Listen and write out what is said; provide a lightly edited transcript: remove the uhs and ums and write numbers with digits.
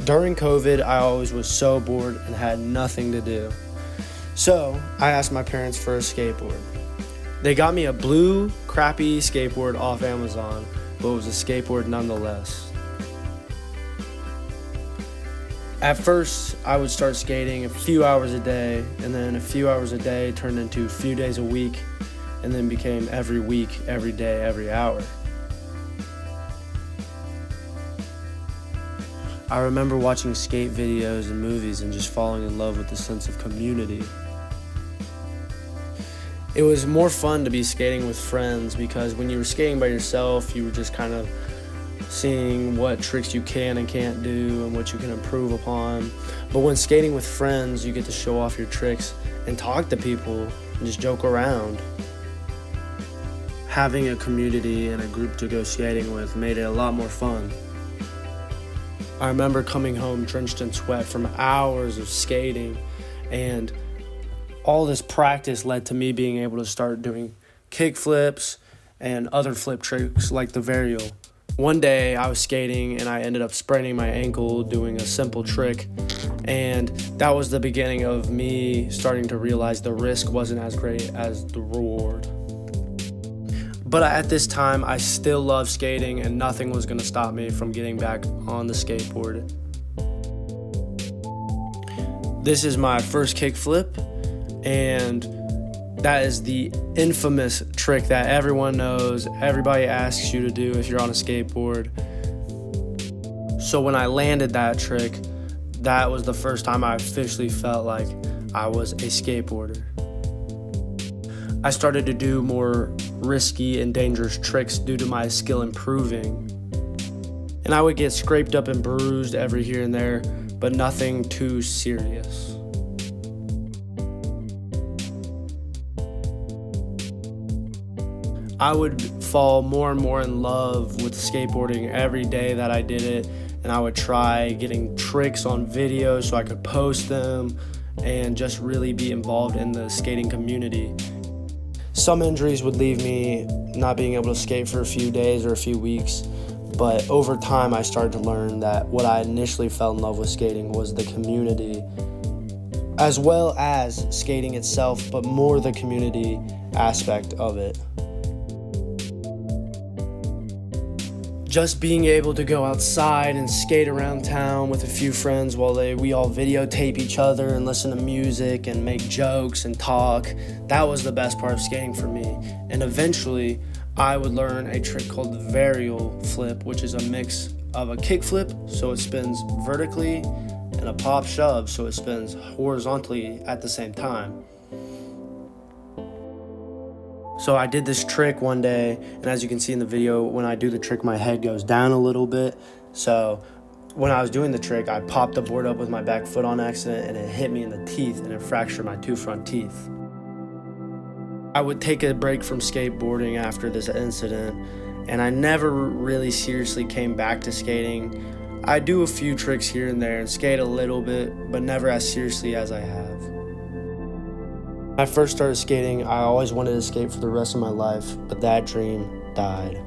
During COVID, I always was so bored and had nothing to do. So I asked my parents for a skateboard. They got me a blue, crappy skateboard off Amazon, but it was a skateboard nonetheless. At first, I would start skating a few hours a day, and then a few hours a day turned into a few days a week, and then became every week, every day, every hour. I remember watching skate videos and movies and just falling in love with the sense of community. It was more fun to be skating with friends because when you were skating by yourself, you were just kind of seeing what tricks you can and can't do and what you can improve upon. But when skating with friends, you get to show off your tricks and talk to people and just joke around. Having a community and a group to go skating with made it a lot more fun. I remember coming home drenched in sweat from hours of skating, and all this practice led to me being able to start doing kick flips and other flip tricks like the varial. One day I was skating and I ended up spraining my ankle doing a simple trick, and that was the beginning of me starting to realize the risk wasn't as great as the reward. But at this time, I still loved skating and nothing was going to stop me from getting back on the skateboard. This is my first kick flip, and that is the infamous trick that everyone knows, everybody asks you to do if you're on a skateboard. So when I landed that trick, that was the first time I officially felt like I was a skateboarder. I started to do more risky and dangerous tricks due to my skill improving. And I would get scraped up and bruised every here and there, but nothing too serious. I would fall more and more in love with skateboarding every day that I did it, and I would try getting tricks on video so I could post them and just really be involved in the skating community. Some injuries would leave me not being able to skate for a few days or a few weeks, but over time I started to learn that what I initially fell in love with skating was the community, as well as skating itself, but more the community aspect of it. Just being able to go outside and skate around town with a few friends while we all videotape each other and listen to music and make jokes and talk, that was the best part of skating for me. And eventually, I would learn a trick called the varial flip, which is a mix of a kick flip, so it spins vertically, and a pop shove, so it spins horizontally at the same time. So I did this trick one day, and as you can see in the video, when I do the trick, my head goes down a little bit. So when I was doing the trick, I popped the board up with my back foot on accident, and it hit me in the teeth, and it fractured my two front teeth. I would take a break from skateboarding after this incident, and I never really seriously came back to skating. I do a few tricks here and there and skate a little bit, but never as seriously as I have. When I first started skating, I always wanted to skate for the rest of my life, but that dream died.